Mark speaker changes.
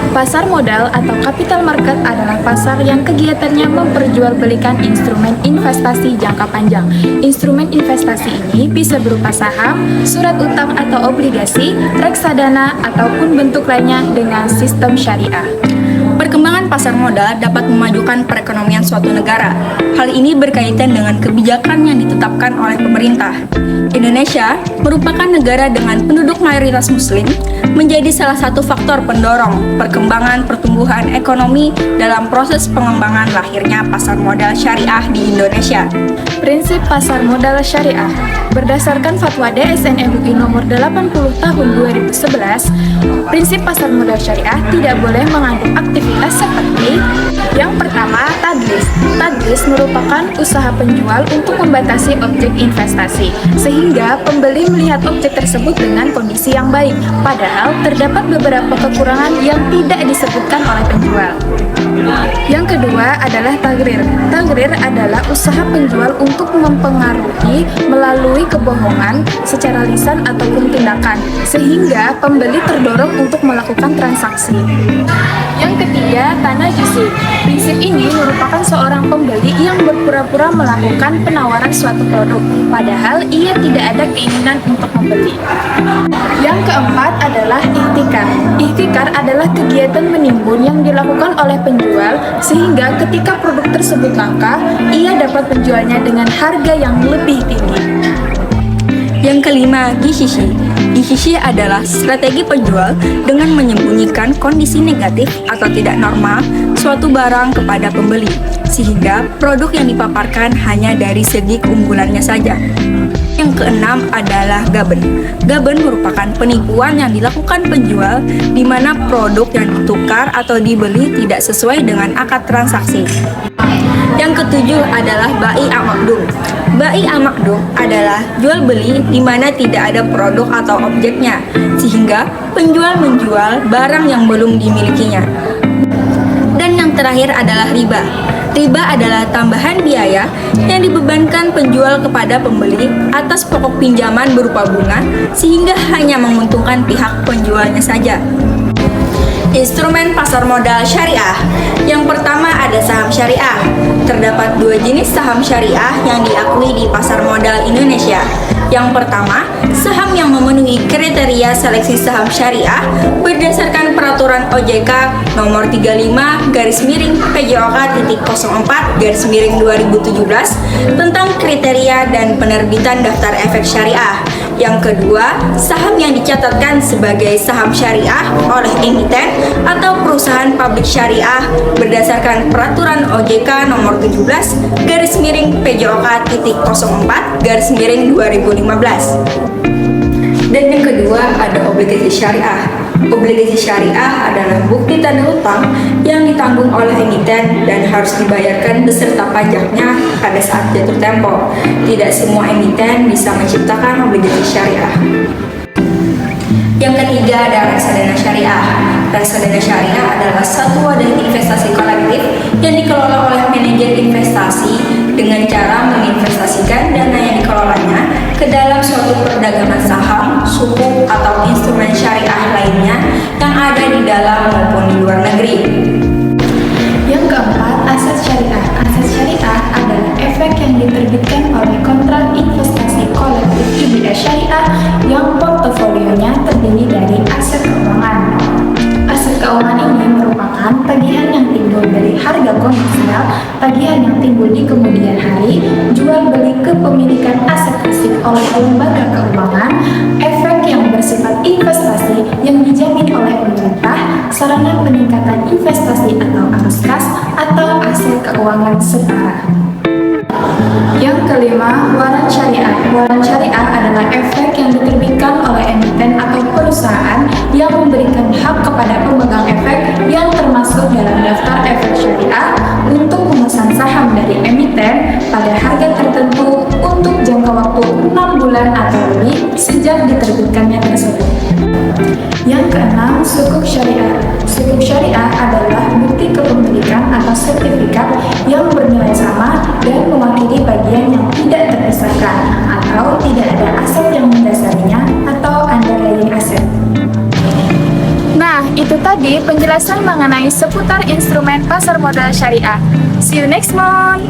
Speaker 1: Pasar modal atau capital market adalah pasar yang kegiatannya memperjualbelikan instrumen investasi jangka panjang. Instrumen investasi ini bisa berupa saham, surat utang atau obligasi, reksadana, ataupun bentuk lainnya dengan sistem syariah.
Speaker 2: Perkembangan pasar modal dapat memajukan perekonomian suatu negara. Hal ini berkaitan dengan kebijakan yang ditetapkan oleh pemerintah. Indonesia merupakan negara dengan penduduk mayoritas muslim, menjadi salah satu faktor pendorong perkembangan pertumbuhan ekonomi dalam proses pengembangan lahirnya pasar modal syariah di Indonesia.
Speaker 1: Prinsip pasar modal syariah berdasarkan Fatwa DSN MUI nomor 80 tahun 2011, prinsip pasar modal syariah tidak boleh mengandung aktivitas seperti yang pertama, tadlis. Tadlis merupakan usaha penjual untuk membatasi objek investasi, sehingga pembeli melihat objek tersebut dengan kondisi yang baik, padahal terdapat beberapa kekurangan yang tidak disebutkan oleh penjual. Yang kedua adalah tagrir. Tagrir adalah usaha penjual untuk mempengaruhi melalui kebohongan secara lisan ataupun tindakan, sehingga pembeli terdorong untuk melakukan transaksi. Yang ketiga, tanajusi. Prinsip ini merupakan seorang pembeli yang berpura-pura melakukan penawaran suatu produk, padahal ia tidak ada keinginan untuk membeli. Yang keempat adalah ihtikar. Ihtikar adalah kegiatan menimbun yang dilakukan oleh penjual, sehingga ketika produk tersebut langka, ia dapat menjualnya dengan harga yang lebih tinggi.
Speaker 2: Yang kelima, gishishi. Gishishi adalah strategi penjual dengan menyembunyikan kondisi negatif atau tidak normal suatu barang kepada pembeli, sehingga produk yang dipaparkan hanya dari segi keunggulannya saja. Yang keenam adalah gaben. Gaben merupakan penipuan yang dilakukan penjual di mana produk yang ditukar atau dibeli tidak sesuai dengan akad transaksi. Yang ketujuh adalah bai al-makdum. Bai al-makdum adalah jual beli di mana tidak ada produk atau objeknya, sehingga penjual menjual barang yang belum dimilikinya. Dan yang terakhir adalah riba. Riba adalah tambahan biaya yang dibebankan penjual kepada pembeli atas pokok pinjaman berupa bunga, sehingga hanya menguntungkan pihak penjualnya saja. Instrumen pasar modal syariah. Yang pertama ada saham syariah. Terdapat dua jenis saham syariah yang diakui di pasar modal Indonesia. Yang pertama, saham yang memenuhi kriteria seleksi saham syariah berdasarkan peraturan OJK nomor 35/PJOK.04/2017 tentang kriteria dan penerbitan daftar efek syariah. Yang kedua, saham yang dicatatkan sebagai saham syariah oleh emiten atau perusahaan publik syariah berdasarkan peraturan OJK nomor 17/PJOK.04/2015. Dan yang kedua ada obligasi syariah. Obligasi syariah adalah bukti tanda hutang yang ditanggung oleh emiten dan harus dibayarkan beserta pajaknya pada saat jatuh tempo. Tidak semua emiten bisa menciptakan obligasi syariah. Yang ketiga ada reksadana syariah. Reksadana syariah adalah satu wadah investasi kolektif yang dikelola oleh manajer investasi dengan cara menginvestasikan dana yang dikelolanya ke dalam suatu perdagangan saham, sukuk, atau instrumen syariah lainnya yang ada di dalam maupun di luar negeri.
Speaker 1: Yang keempat, aset syariah. Aset syariah adalah efek yang diterbitkan oleh kontrak investasi kolektif IBS syariah yang portofolionya terdiri dari aset keuangan. Aset keuangan ini merupakan tagihan yang timbul dari harga komersial, tagihan yang timbul di kemudian hari, jual beli kepemilikan aset fisik oleh lembaga keuangan, efek yang bersifat investasi yang dijamin oleh pemerintah, sarana peningkatan investasi atau arus kas, atau aset keuangan setara. Yang kelima, waran syariah. Waran syariah adalah efek yang diterbitkan oleh emiten atau perusahaan yang memberikan hak kepada pemegang efek yang termasuk dalam daftar efek syariah untuk memesan saham dari emiten pada harga tertentu untuk jangka waktu 6 bulan atau lebih sejak diterbitkannya tersebut. Yang keenam, sukuk syariah. Sukuk syariah adalah bukti kepemilikan atau sertifikat yang bernilai sama dan mewakili bagian yang tidak terpisahkan atau tidak ada aset yang mendasarinya atau underlying aset. Nah, itu tadi penjelasan mengenai seputar instrumen pasar modal syariah. See you next month!